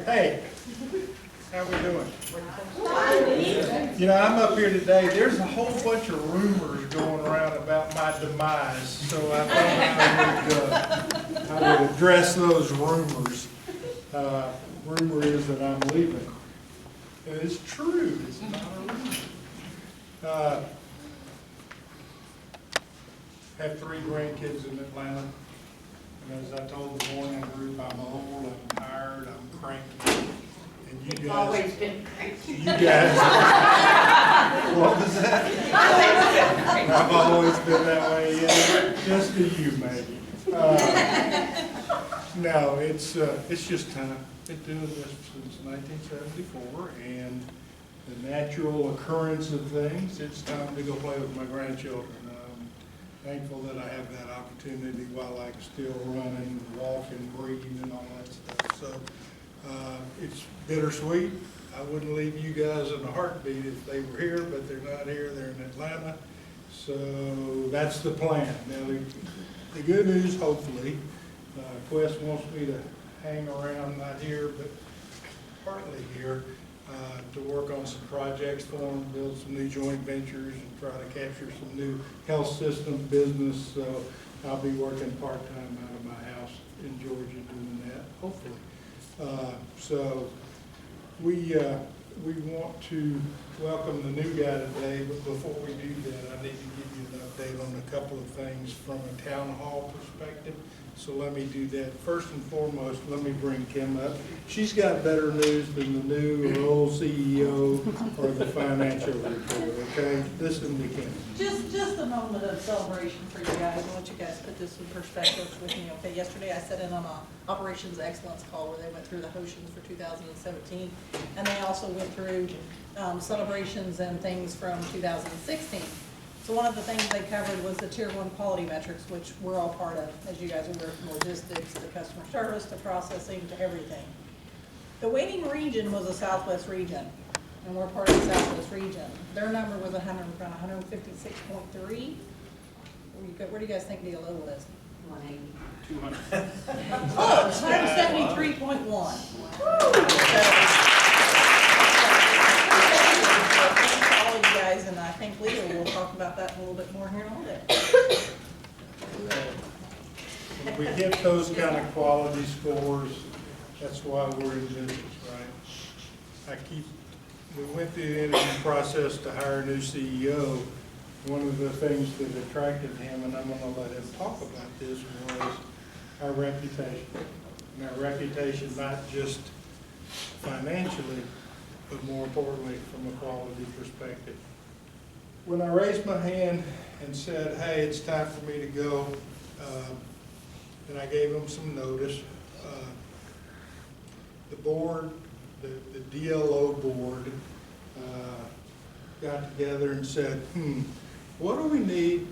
Hey, how we doing? You know, I'm up here today, there's a whole bunch of rumors going around about my demise, so I thought I would address those rumors. Rumor is that I'm leaving. And it's true, it's not a rumor. Have 3 grandkids in Atlanta. And as I told the morning group, I'm old, I'm tired, I'm cranky. And you It's guys, always been crazy. you guys, what was that? I've always been that way, yeah, just to you maybe. No, it's just time. Been doing this since 1974, and the natural occurrence of things, it's time to go play with my grandchildren. Thankful that I have that opportunity while I can still run and walk and breathe and all that stuff. So it's bittersweet. I wouldn't leave you guys in a heartbeat if they were here, but they're not here. They're in Atlanta. So that's the plan. Now the good news, hopefully, Quest wants me to hang around, not here, but partly here, to work on some projects for them, build some new joint ventures, and try to capture some new health system business. So I'll be working part-time out of my house in Georgia doing that, hopefully. So we want to welcome the new guy today, but before we do that, I need to give you an update on a couple of things from a town hall perspective. So let me do that. First and foremost, let me bring Kim up. She's got better news than the new or old CEO or the financial report, okay? Listen to Kim. Just a moment of celebration for you guys. I want you guys to put this in perspective with me, okay? Yesterday I sat in on a Operations Excellence call where they went through the Hoshians for 2017, and they also went through celebrations and things from 2016. So one of the things they covered was the Tier 1 quality metrics, which we're all part of, as you guys are aware, from logistics to customer service to processing to everything. The winning region was the Southwest region, and we're part of the Southwest region. Their number was around 156.3. Where do you guys think DLO was? 180. 200. Close, 173.1. All you guys, and I think Leo will talk about that a little bit more here in a little bit. When we get those kind of quality scores, that's why we're in business, right? We went through the interview process to hire a new CEO. One of the things that attracted him, and I'm going to let him talk about this, was our reputation. And our reputation, not just financially, but more importantly, from a quality perspective. When I raised my hand and said, hey, it's time for me to go, and I gave them some notice, the board, the DLO board, got together and said, what do we need?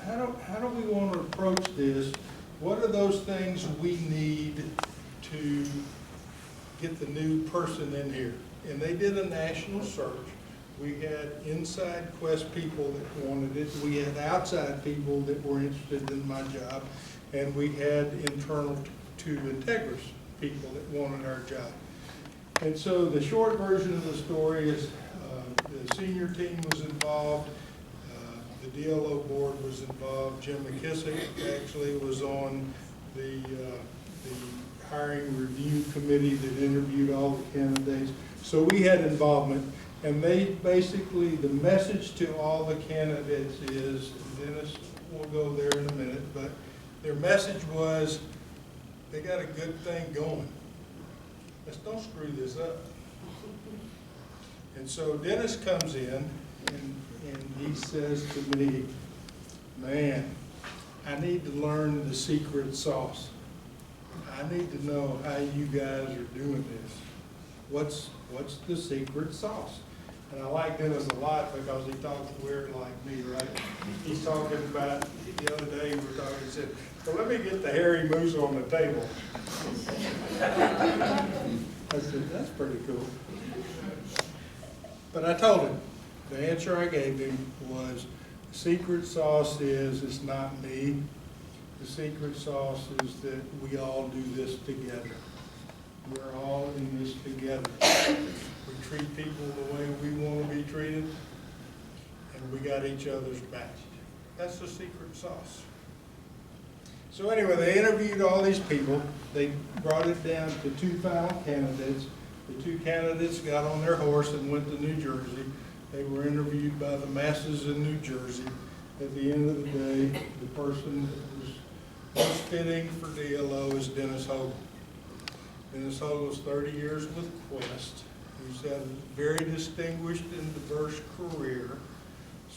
How do we want to approach this? What are those things we need to get the new person in here? And they did a national search. We had inside Quest people that wanted it. We had outside people that were interested in my job. And we had internal to Integris people that wanted our job. And so the short version of the story is the senior team was involved. The DLO board was involved. Jim McKissick actually was on the hiring review committee that interviewed all the candidates. So we had involvement, and they basically, the message to all the candidates is, Dennis will go there in a minute, but their message was, they got a good thing going. Let's don't screw this up. And so Dennis comes in, and he says to me, man, I need to learn the secret sauce. I need to know how you guys are doing this. What's the secret sauce? And I like Dennis a lot because he talks weird like me, right? He's talking about, the other day we were talking, he said, well, let me get the hairy moose on the table. I said, that's pretty cool. But I told him, the answer I gave him was, the secret sauce is, it's not me. The secret sauce is that we all do this together. We're all in this together. We treat people the way we want to be treated, and we got each other's back. That's the secret sauce. So anyway, they interviewed all these people. They brought it down to 2 final candidates. The 2 candidates got on their horse and went to New Jersey. They were interviewed by the masses in New Jersey. At the end of the day, the person that was most fitting for DLO is Dennis Hogle. Dennis Hogle's 30 years with Quest. He's had a very distinguished and diverse career.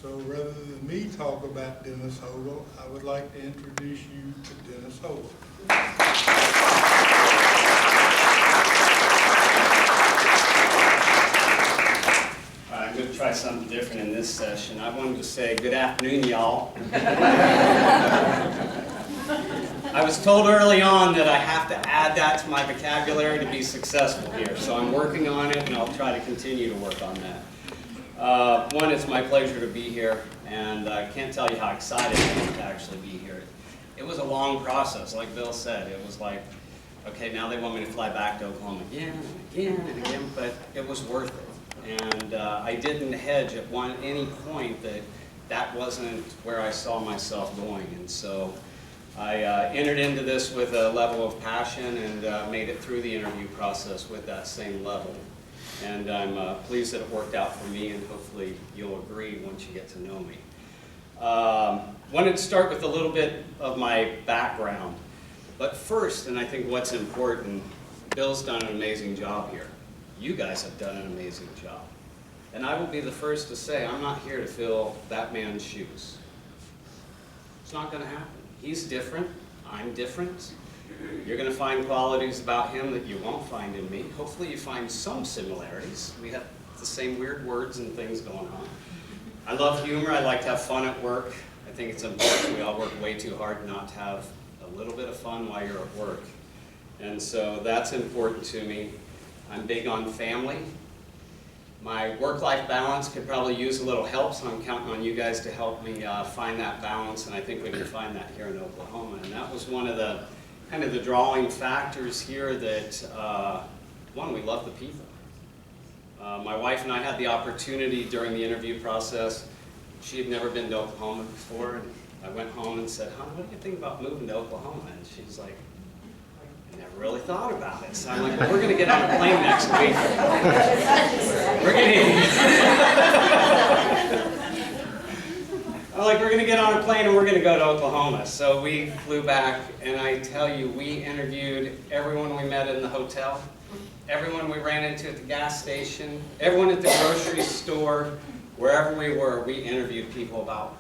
So rather than me talk about Dennis Hogle, I would like to introduce you to Dennis Hogle. I'm going to try something different in this session. I wanted to say good afternoon, y'all. I was told early on that I have to add that to my vocabulary to be successful here, so I'm working on it, and I'll try to continue to work on that. One, it's my pleasure to be here, and I can't tell you how excited I am to actually be here. It was a long process, like Bill said. It was like, okay, now they want me to fly back to Oklahoma again and again and again, but it was worth it. And I didn't hedge at any point that that wasn't where I saw myself going. And so I entered into this with a level of passion and made it through the interview process with that same level. And I'm pleased that it worked out for me, and hopefully you'll agree once you get to know me. Wanted to start with a little bit of my background. But first, and I think what's important, Bill's done an amazing job here. You guys have done an amazing job. And I will be the first to say, I'm not here to fill that man's shoes. It's not going to happen. He's different. I'm different. You're going to find qualities about him that you won't find in me. Hopefully you find some similarities. We have the same weird words and things going on. I love humor. I like to have fun at work. I think it's important. We all work way too hard not to have a little bit of fun while you're at work. And so that's important to me. I'm big on family. My work-life balance could probably use a little help, so I'm counting on you guys to help me find that balance, and I think we can find that here in Oklahoma. And that was one of the kind of the drawing factors here that, one, we love the people. My wife and I had the opportunity during the interview process. She had never been to Oklahoma before, and I went home and said, "Hon, what do you think about moving to Oklahoma?" And she's like, "I never really thought about it." So I'm like, "Well, we're going to get on a plane next week. We're going to get on a plane and we're going to go to Oklahoma." So we flew back, and I tell you, we interviewed everyone we met in the hotel, everyone we ran into at the gas station, everyone at the grocery store, wherever we were. We interviewed people about,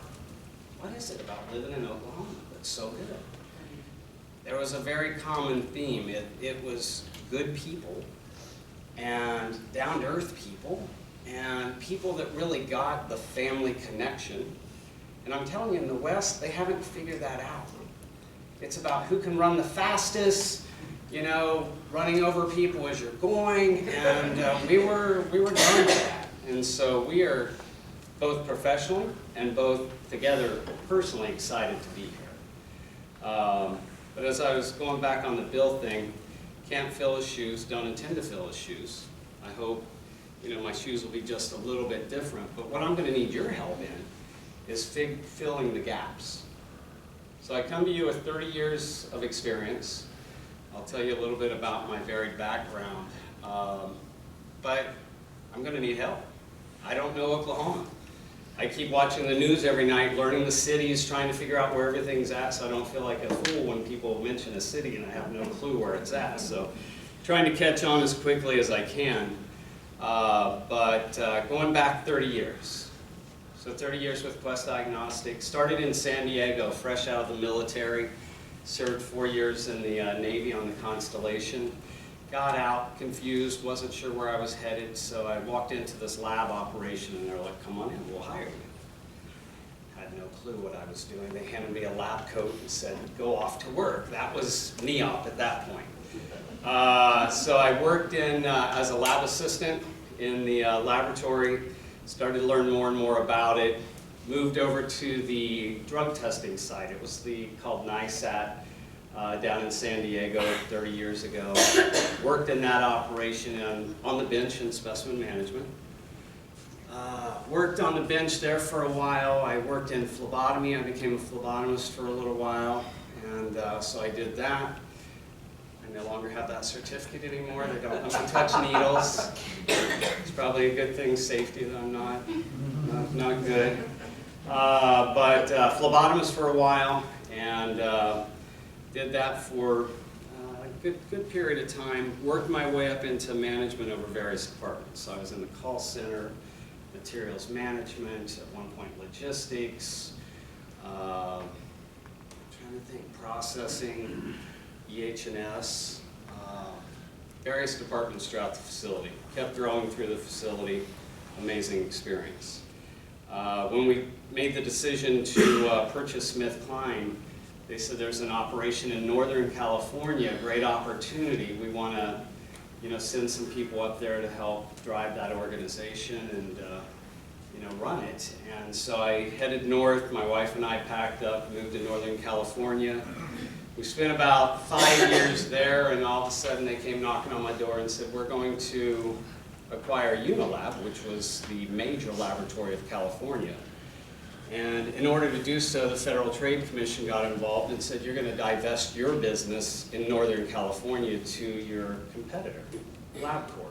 what is it about living in Oklahoma that's so good? There was a very common theme. It was good people and down-to-earth people and people that really got the family connection. And I'm telling you, in the West, they haven't figured that out. It's about who can run the fastest, you know, running over people as you're going, and we were done with that. And so we are both professionally and both together personally excited to be here. But as I was going back on the Bill thing, can't fill his shoes, don't intend to fill his shoes. I hope, you know, my shoes will be just a little bit different. But what I'm going to need your help in is filling the gaps. So I come to you with 30 years of experience. I'll tell you a little bit about my varied background. But I'm going to need help. I don't know Oklahoma. I keep watching the news every night, learning the cities, trying to figure out where everything's at so I don't feel like a fool when people mention a city and I have no clue where it's at. So trying to catch on as quickly as I can. But going back 30 years. So 30 years with Quest Diagnostics. Started in San Diego, fresh out of the military. Served 4 years in the Navy on the Constellation. Got out, confused, wasn't sure where I was headed, so I walked into this lab operation and they're like, "Come on in, we'll hire you." Had no clue what I was doing. They handed me a lab coat and said, "Go off to work." That was NEOP at that point. So I worked in as a lab assistant in the laboratory, started to learn more and more about it, moved over to the drug testing site. It was called NISAT. down in San Diego 30 years ago. Worked in that operation on the bench in specimen management. Worked on the bench there for a while. I worked in phlebotomy. I became a phlebotomist for a little while, and so I did that. I no longer have that certificate anymore. They don't let me touch needles. It's probably a good thing, safety, that I'm not good. But phlebotomist for a while, and did that for a good period of time. Worked my way up into management over various departments. So I was in the call center, materials management, at one point logistics, trying to think, processing, EH&S, various departments throughout the facility. Kept growing through the facility, amazing experience. When we made the decision to purchase SmithKline, they said there's an operation in Northern California, great opportunity. We want to send some people up there to help drive that organization and run it. And so I headed north. My wife and I packed up, moved to Northern California. We spent about 5 years there, and all of a sudden they came knocking on my door and said, we're going to acquire Unilab, which was the major laboratory of California. And in order to do so, the Federal Trade Commission got involved and said, you're going to divest your business in Northern California to your competitor, LabCorp.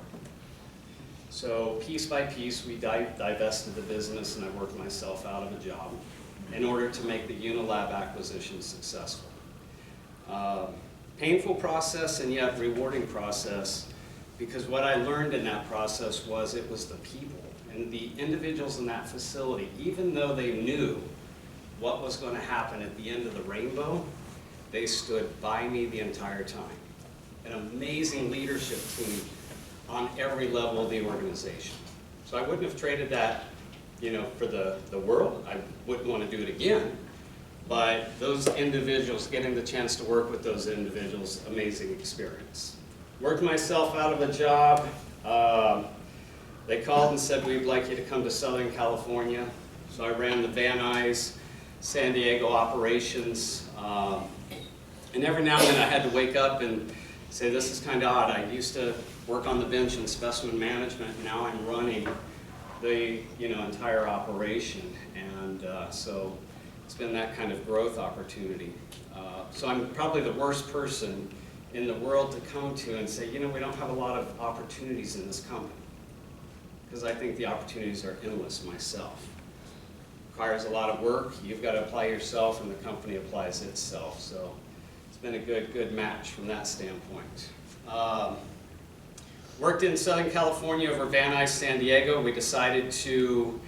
So piece by piece, we divested the business, and I worked myself out of a job in order to make the Unilab acquisition successful. Painful process and yet rewarding process, because what I learned in that process was it was the people and the individuals in that facility. Even though they knew what was going to happen at the end of the rainbow, they stood by me the entire time. An amazing leadership team on every level of the organization. So I wouldn't have traded that, for the world. I wouldn't want to do it again. But those individuals, getting the chance to work with those individuals, amazing experience. Worked myself out of a job. They called and said, we'd like you to come to Southern California. So I ran the Van Nuys San Diego operations. And every now and then I had to wake up and say, this is kind of odd. I used to work on the bench in specimen management. Now I'm running the entire operation. And so it's been that kind of growth opportunity. So I'm probably the worst person in the world to come to and say, we don't have a lot of opportunities in this company. Because I think the opportunities are endless myself. Requires a lot of work. You've got to apply yourself, and the company applies itself. So it's been a good match from that standpoint. Worked in Southern California over Van Nuys San Diego. We decided to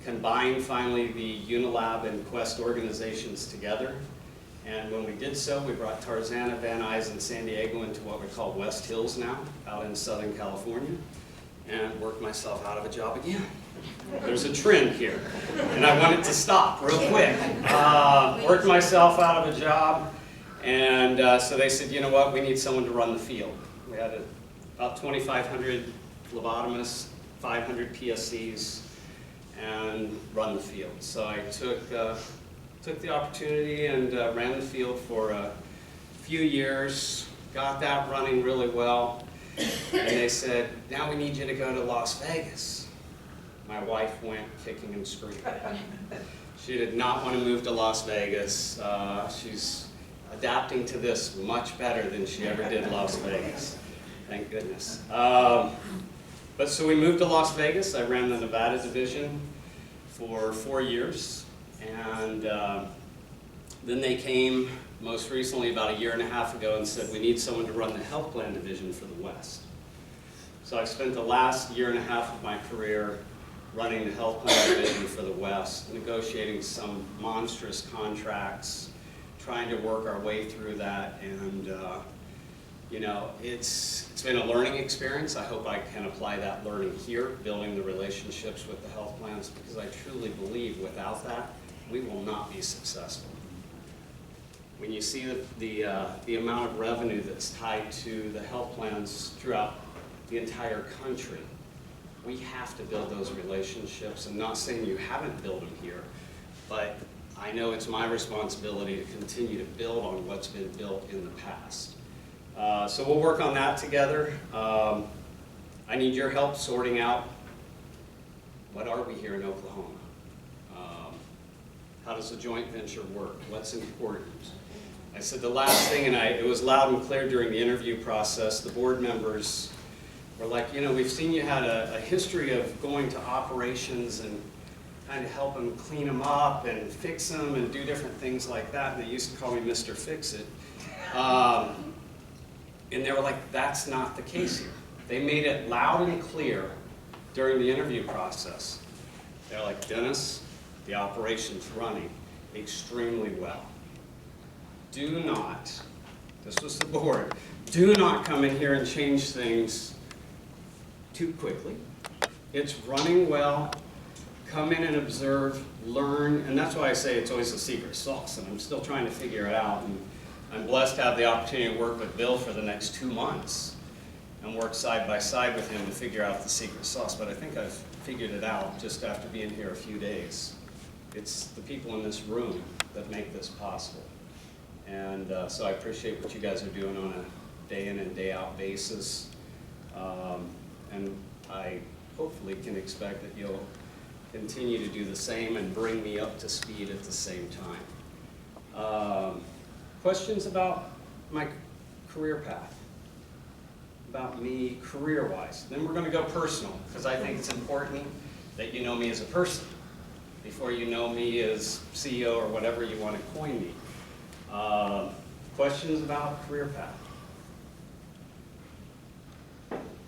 combine finally the Unilab and Quest organizations together. And when we did so, we brought Tarzana, Van Nuys, and San Diego into what we call West Hills now, out in Southern California, and worked myself out of a job again. There's a trend here, and I want it to stop real quick. Worked myself out of a job, and so they said, you know what, we need someone to run the field. We had about 2,500 phlebotomists, 500 PSCs, and run the field. So I took the opportunity and ran the field for a few years, got that running really well, and they said, now we need you to go to Las Vegas. My wife went kicking and screaming. She did not want to move to Las Vegas. She's adapting to this much better than she ever did Las Vegas. Thank goodness. But so we moved to Las Vegas. I ran the Nevada division for 4 years. And then they came most recently about 1.5 years ago and said, we need someone to run the health plan division for the West. So I've spent the last 1.5 years of my career running the health plan division for the West, negotiating some monstrous contracts, trying to work our way through that. And it's been a learning experience. I hope I can apply that learning here, building the relationships with the health plans, because I truly believe without that, we will not be successful. When you see the amount of revenue that's tied to the health plans throughout the entire country, we have to build those relationships. I'm not saying you haven't built them here, but I know it's my responsibility to continue to build on what's been built in the past. So we'll work on that together. I need your help sorting out what are we here in Oklahoma? How does the joint venture work? What's important? I said the last thing, and it was loud and clear during the interview process, the board members were like, you know, we've seen you had a history of going to operations and kind of help them clean them up and fix them and do different things like that. And they used to call me Mr. Fix-It. And they were like, that's not the case here. They made it loud and clear during the interview process. They're like, Dennis, the operation's running extremely well. Do not, this was the board, do not come in here and change things too quickly. It's running well. Come in and observe, learn, and that's why I say it's always a secret sauce, and I'm still trying to figure it out. And I'm blessed to have the opportunity to work with Bill for the next 2 months and work side by side with him to figure out the secret sauce, but I think I've figured it out just after being here a few days. It's the people in this room that make this possible. And so I appreciate what you guys are doing on a day in and day out basis. And I hopefully can expect that you'll continue to do the same and bring me up to speed at the same time. Questions about my career path? About me career-wise? Then we're going to go personal, because I think it's important that you know me as a person before you know me as CEO or whatever you want to coin me. Questions about career path?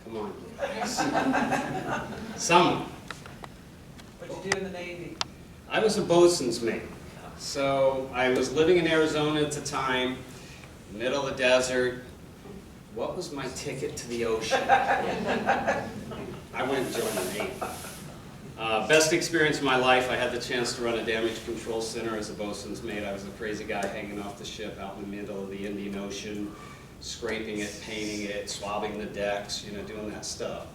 Come on. Someone. What'd you do in the Navy? I was a bosun's mate. So I was living in Arizona at the time, middle of the desert. What was my ticket to the ocean? I went and joined the Navy. Best experience of my life. I had the chance to run a damage control center as a bosun's mate. I was a crazy guy hanging off the ship out in the middle of the Indian Ocean, scraping it, painting it, swabbing the decks, you know, doing that stuff.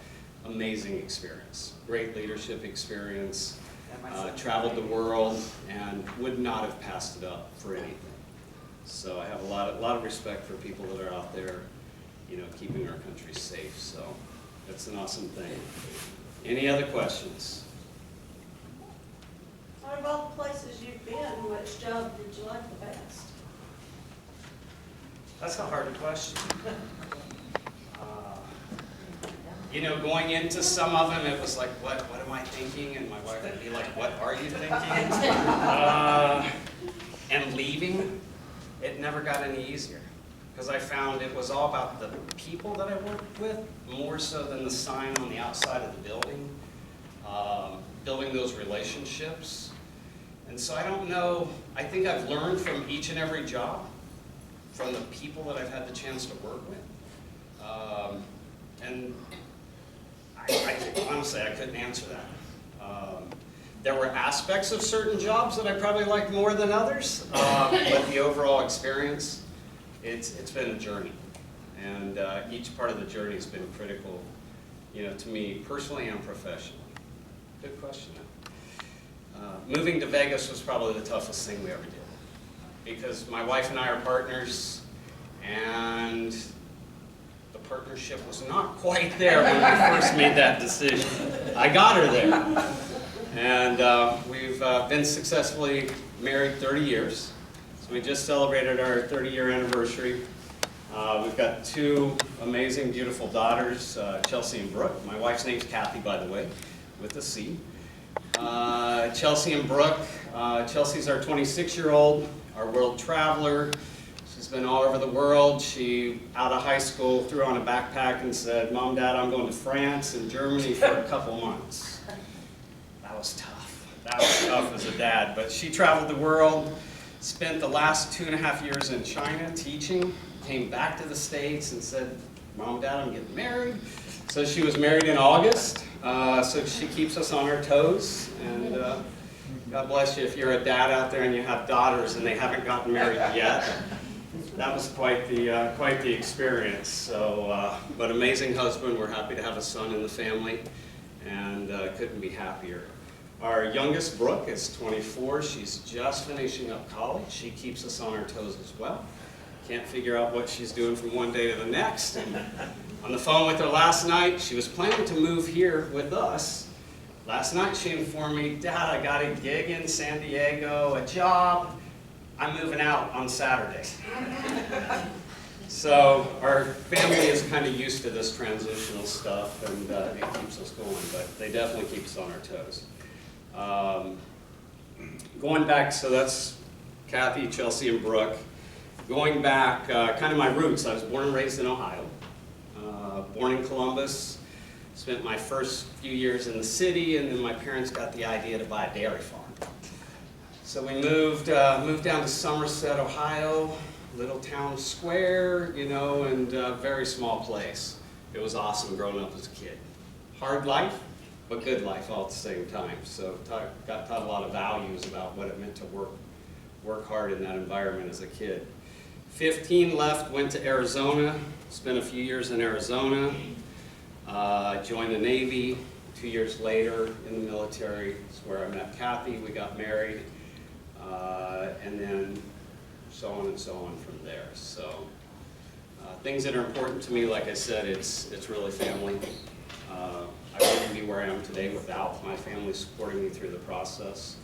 Amazing experience. Great leadership experience. Traveled the world and would not have passed it up for anything. So I have a lot of respect for people that are out there, you know, keeping our country safe. So that's an awesome thing. Any other questions? Out of all the places you've been, which job did you like the best? That's a hard question. You know, going into some of them, it was like, what am I thinking? And my wife would be like, what are you thinking? And leaving, it never got any easier. Because I found it was all about the people that I worked with, more so than the sign on the outside of the building. Building those relationships. And so I don't know, I think I've learned from each and every job, from the people that I've had the chance to work with. And honestly, I couldn't answer that. There were aspects of certain jobs that I probably liked more than others, but the overall experience, it's been a journey. And each part of the journey has been critical, you know, to me personally and professionally. Good question. Moving to Vegas was probably the toughest thing we ever did, because my wife and I are partners, and the partnership was not quite there when we first made that decision. I got her there. And we've been successfully married 30 years. So we just celebrated our 30-year anniversary. We've got 2 amazing, beautiful daughters, Chelsea and Brooke. My wife's name's Kathy, by the way, with a C. Chelsea and Brooke. Chelsea's our 26-year-old, our world traveler. She's been all over the world. She, out of high school, threw on a backpack and said, Mom, Dad, I'm going to France and Germany for a couple months. That was tough. That was tough as a dad. But she traveled the world, spent the last 2.5 years in China teaching, came back to the States and said, Mom, Dad, I'm getting married. So she was married in August. So she keeps us on our toes. And God bless you if you're a dad out there and you have daughters and they haven't gotten married yet. That was quite the experience. So, but amazing husband. We're happy to have a son in the family, and couldn't be happier. Our youngest, Brooke, is 24. She's just finishing up college. She keeps us on our toes as well. Can't figure out what she's doing from one day to the next. And on the phone with her last night, she was planning to move here with us. Last night she informed me, Dad, I got a gig in San Diego, a job. I'm moving out on Saturday. So our family is kind of used to this transitional stuff, and it keeps us going, but they definitely keep us on our toes. Going back, so that's Kathy, Chelsea, and Brooke. Going back, kind of my roots, I was born and raised in Ohio. Born in Columbus, spent my first few years in the city, and then my parents got the idea to buy a dairy farm. So we moved down to Somerset, Ohio, little town square, you know, and a very small place. It was awesome growing up as a kid. Hard life, but good life all at the same time. So got taught a lot of values about what it meant to work hard in that environment as a kid. 15 left, went to Arizona, spent a few years in Arizona, joined the Navy. 2 years later in the military is where I met Kathy, we got married, and then so on and so on from there. So things that are important to me, like I said, it's really family. I wouldn't be where I am today without my family supporting me through the process.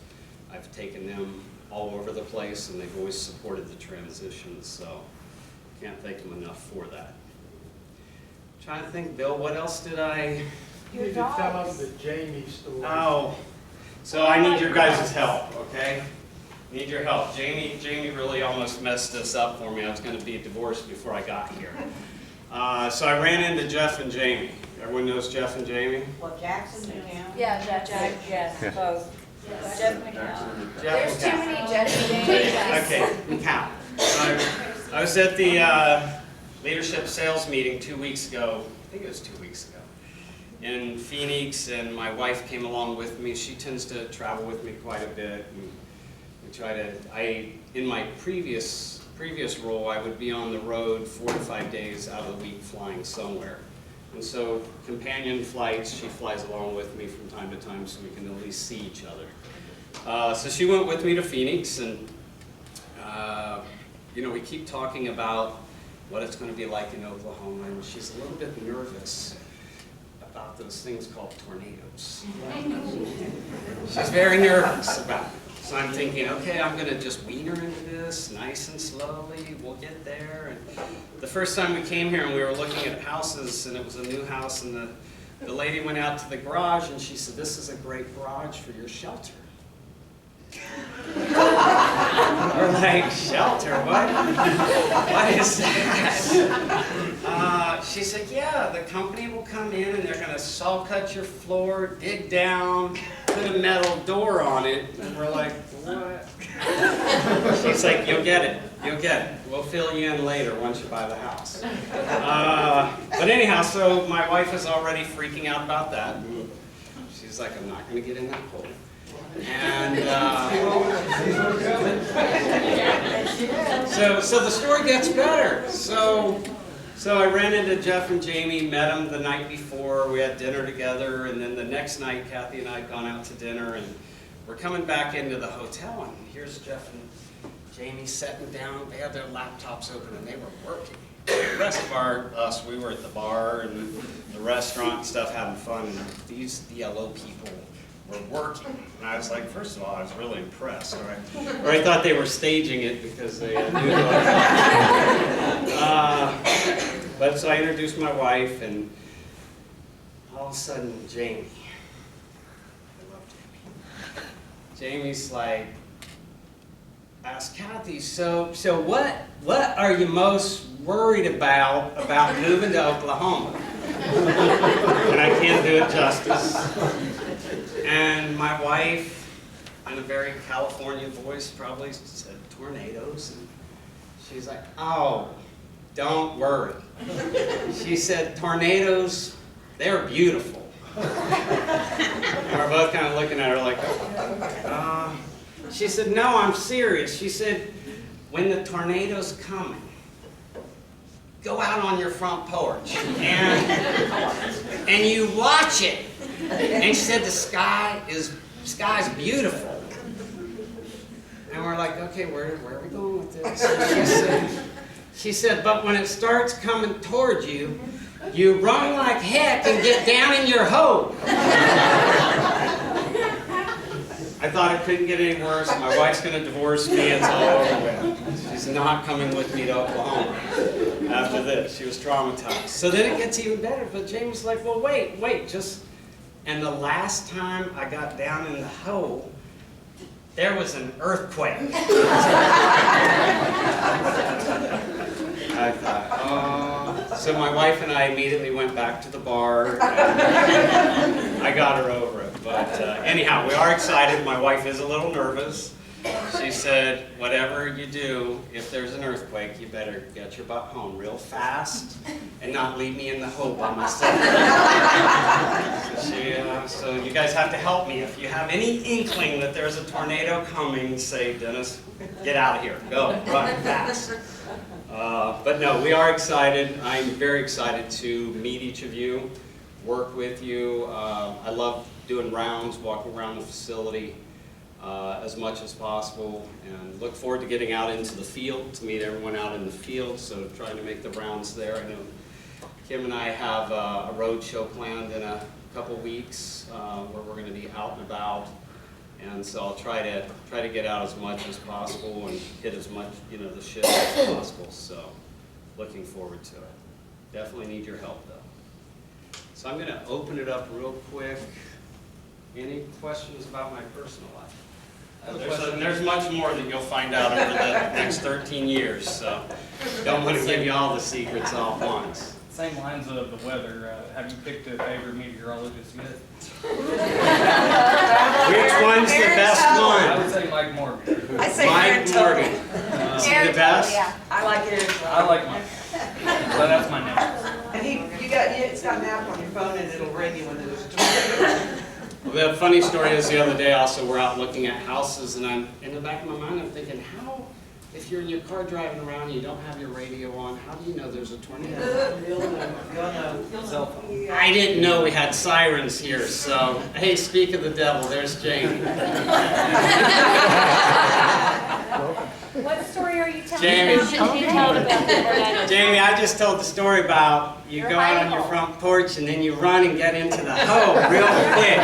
I've taken them all over the place, and they've always supported the transition, so can't thank them enough for that. Trying to think, Bill, what else did I... You need to tell us the Jamie story. Oh, so I need your guys' help, okay? Need your help. Jamie really almost messed this up for me. I was going to be divorced before I got here. So I ran into Jeff and Jamie. Everyone knows Jeff and Jamie? Well, Jackson McCown. Yeah, Jeff, yes, both. Yes. Jeff McCown. Jeff There's too McCown. many Jeffs and Jamies. Okay, McCown. So I was at the leadership sales meeting 2 weeks ago. I think it was 2 weeks ago. In Phoenix, and my wife came along with me. She tends to travel with me quite a bit. And we try to, in my previous role, I would be on the road 4 to 5 days out of the week flying somewhere. And so companion flights, she flies along with me from time to time so we can at least see each other. So she went with me to Phoenix, and you know, we keep talking about what it's going to be like in Oklahoma, and she's a little bit nervous about those things called tornadoes. She's very nervous about it. So I'm thinking, okay, I'm going to just wean her into this nice and slowly. We'll get there. And the first time we came here and we were looking at houses, and it was a new house, and the lady went out to the garage and she said, "This is a great garage for your shelter." We're like, "Shelter? What? What is that?" She said, "Yeah, the company will come in and they're going to saw cut your floor, dig down, put a metal door on it." And we're like, "What?" She's like, "You'll get it. You'll get it. We'll fill you in later once you buy the house." But anyhow, so my wife is already freaking out about that. She's like, "I'm not going to get in that hole." And so the story gets better. So I ran into Jeff and Jamie, met them the night before. We had dinner together, and then the next night, Kathy and I had gone out to dinner, and we're coming back into the hotel, and here's Jeff and Jamie sitting down. They had their laptops open, and they were working. The rest of us, we were at the bar and the restaurant and stuff, having fun, and these DLO people were working. And I was like, first of all, I was really impressed. Or I thought they were staging it because they knew but so I introduced my wife, and all of a sudden, Jamie. I love Jamie. Jamie's like, asked Kathy, so what are you most worried about moving to Oklahoma? And I can't do it justice. And my wife, in a very California voice, probably said tornadoes. And she's like, "Oh, don't worry." She said, "Tornadoes, they're beautiful." And we're both kind of looking at her like, she said, "No, I'm serious." She said, "When the tornado's coming, go out on your front porch and you watch it." And she said, "The sky is sky's beautiful. And we're like, okay, where are we going with this? And she said, but when it starts coming towards you, you run like heck and get down in your hoe. I thought it couldn't get any worse. My wife's going to divorce me. It's all over with. She's not coming with me to Oklahoma after this. She was traumatized. So then it gets even better. But James was like, well, wait, just... And the last time I got down in the hole, there was an earthquake. I thought, oh. So my wife and I immediately went back to the bar. And I got her over it. But anyhow, we are excited. My wife is a little nervous. She said, whatever you do, if there's an earthquake, you better get your butt home real fast and not leave me in the hole by myself. So you guys have to help me. If you have any inkling that there's a tornado coming, say, Dennis, get out of here. Go, run fast. But no, we are excited. I'm very excited to meet each of you, work with you. I love doing rounds, walking around the facility as much as possible, and look forward to getting out into the field, to meet everyone out in the field, so trying to make the rounds there. I know Kim and I have a road show planned in a couple weeks where we're going to be out and about, and so I'll try to get out as much as possible and hit as much, the shit as possible. So looking forward to it. Definitely need your help though. So I'm going to open it up real quick. Any questions about my personal life? There's much more that you'll find out over the next 13 years, so don't want to give you all the secrets all at once. Same lines of the weather. Have you picked a favorite meteorologist yet? Which one's the best I would one? say Mike Morgan. I say Mike Aaron Morgan. Tucker. Is he the best? Yeah. I like it. I like Mike. So that's my name. And it's got an app on your phone and it'll ring you when there's a tornado. Well, the funny story is the other day also we're out looking at houses, and I'm in the back of my mind I'm thinking, how, if you're in your car driving around and you don't have your radio on, how do you know there's a tornado? You'll know. Cell phone. I didn't know we had sirens here, so hey, speak of the devil, there's Jamie. What story are you telling? Jamie. Jamie. Jamie, I just told the story about you Your go out on your Bible. front porch and then you run and get into the hole real quick.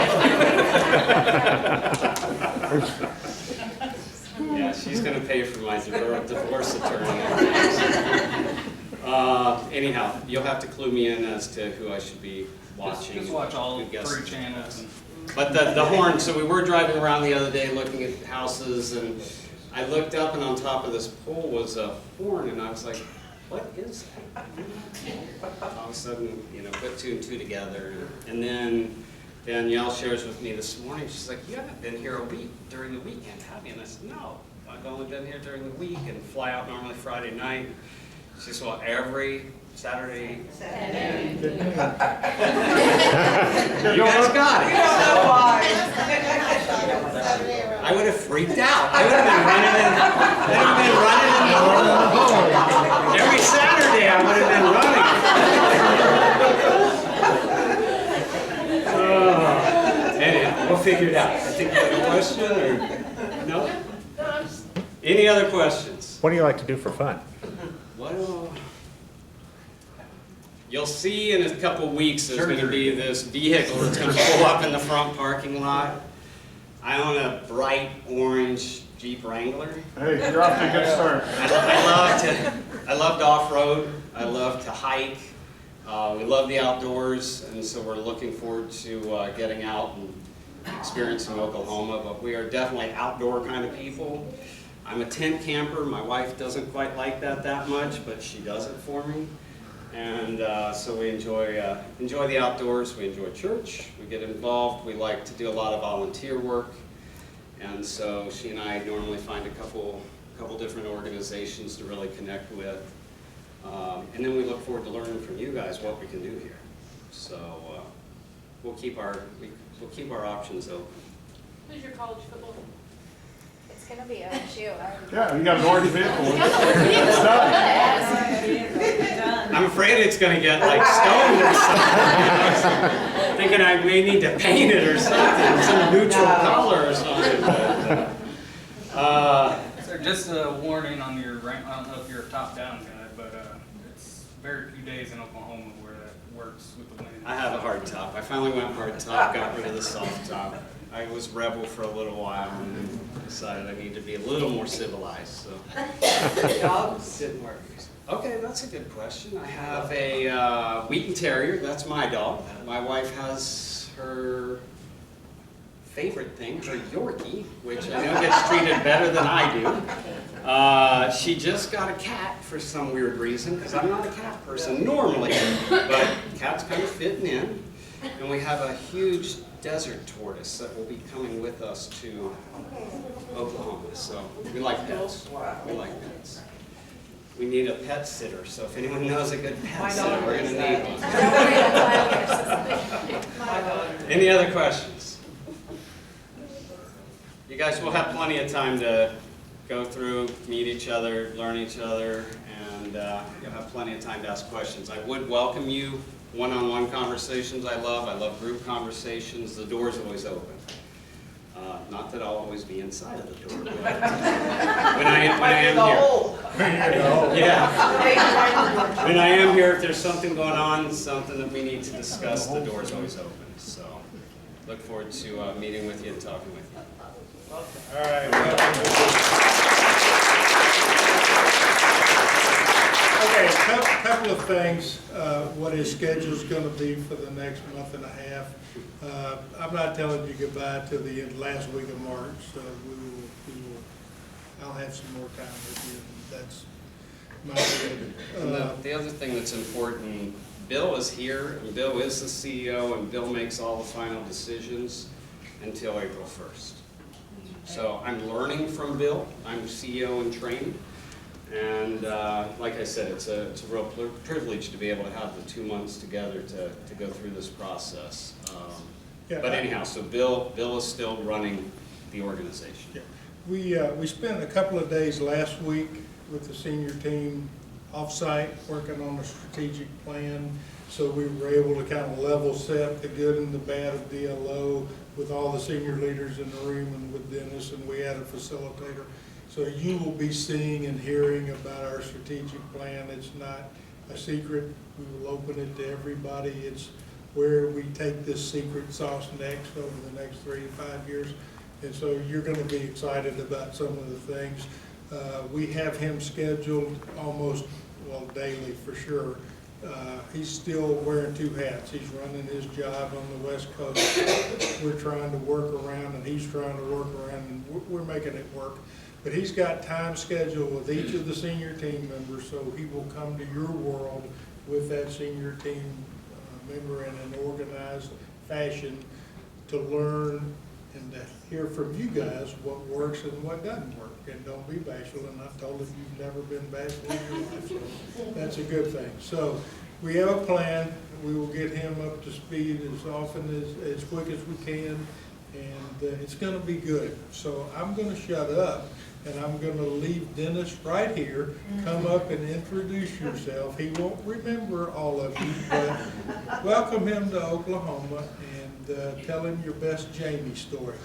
Yeah, she's going to pay for my divorce attorney. Anyhow, you'll have to clue me in as to who I should be watching. Just watch all Good guess. 3 channels. But the horn, so we were driving around the other day looking at houses, and I looked up and on top of this pole was a horn, and I was like, what is that? All of a sudden, put 2 and 2 together. And then Danielle shares with me this morning, she's like, you haven't been here a week during the weekend, have you? And I said, no, I've only been here during the week and fly out normally Friday night. She said, well, every Saturday. You guys got We it. don't know why. I would have freaked out. I would have been running in the hole. Every Saturday I would have been running. Anyhow, we'll figure it out. I think you have a question or no? Any other questions? What do you like to do for fun? Well, you'll see in a couple weeks there's going to be this vehicle that's going to pull up in the front parking lot. I own a bright orange Jeep Wrangler. Hey, you're off to a good start. I love to off-road. I love to hike. We love the outdoors, and so we're looking forward to getting out and experiencing Oklahoma. But we are definitely outdoor kind of people. I'm a tent camper. My wife doesn't quite like that much, but she does it for me. And so we enjoy the outdoors. We enjoy church. We get involved. We like to do a lot of volunteer work. And so she and I normally find a couple different organizations to really connect with. And then we look forward to learning from you guys what we can do here. So we'll keep our options open. Who's your college football? It's gonna be OSU. Yeah, you got an orange vehicle. It's done. I'm afraid it's going to get like stoned or something. thinking I may need to paint it or something, some neutral No. color or something. But, So just a warning on your rank, I don't know if you're a top-down guy, but it's very few days in Oklahoma where that works with the wind. I have a hard top. I finally went hard top, got rid of the soft top. I was rebel for a little while and then decided I need to be a little more civilized, so. Dogs? Didn't work. Okay, that's a good question. I have a Wheaten Terrier, that's my dog. My wife has her favorite thing, her Yorkie, which I know gets treated better than I do. She just got a cat for some weird reason, because I'm not a cat person normally, but cat's kind of fitting in. And we have a huge desert tortoise that will be coming with us to Oklahoma, so we like pets. We like pets. We need a pet sitter, so if anyone knows a good pet sitter, we're gonna need one. Any other questions? You guys will have plenty of time to go through, meet each other, learn each other, and you'll have plenty of time to ask questions. I would welcome you. One-on-one conversations I love group conversations, the door's always open. Not that I'll always be inside of the door, but when I am here. Yeah. When I am here, if there's something going on, something that we need to discuss, the door's always open. So look forward to meeting with you and talking with you. All right. Okay, a couple of things, what his schedule's gonna be for the next month and a half. I'm not telling you goodbye till the last week of March, so I'll have some more time with you, that's my And the other thing that's important, Bill is here, and Bill is the CEO, and Bill makes all the final decisions until April 1st. So I'm learning from Bill, I'm CEO in training, and like I said, it's a real privilege to be able to have the 2 months together to go through this process. But anyhow, so Bill is still running the organization. Yeah. We spent a couple of days last week with the senior team off-site working on a strategic plan, so we were able to kind of level set the good and the bad of DLO with all the senior leaders in the room and with Dennis, and we had a facilitator. So you will be seeing and hearing about our strategic plan. It's not a secret. We will open it to everybody. It's where we take this secret sauce next over the next 3 to 5 years. And so you're going to be excited about some of the things. We have him scheduled almost, well, daily for sure. He's still wearing 2 hats. He's running his job on the West Coast. We're trying to work around, and he's trying to work around, and we're making it work. But he's got time scheduled with each of the senior team members, so he will come to your world with that senior team member in an organized fashion to learn and to hear from you guys what works and what doesn't work. And don't be bashful, and I've told him you've never been bashful in your life, so that's a good thing. So we have a plan. We will get him up to speed as often as quick as we can, and it's going to be good. So I'm going to shut up, and I'm going to leave Dennis right here. Come up and introduce yourself. He won't remember all of you, but welcome him to Oklahoma, and tell him your best Jamie story.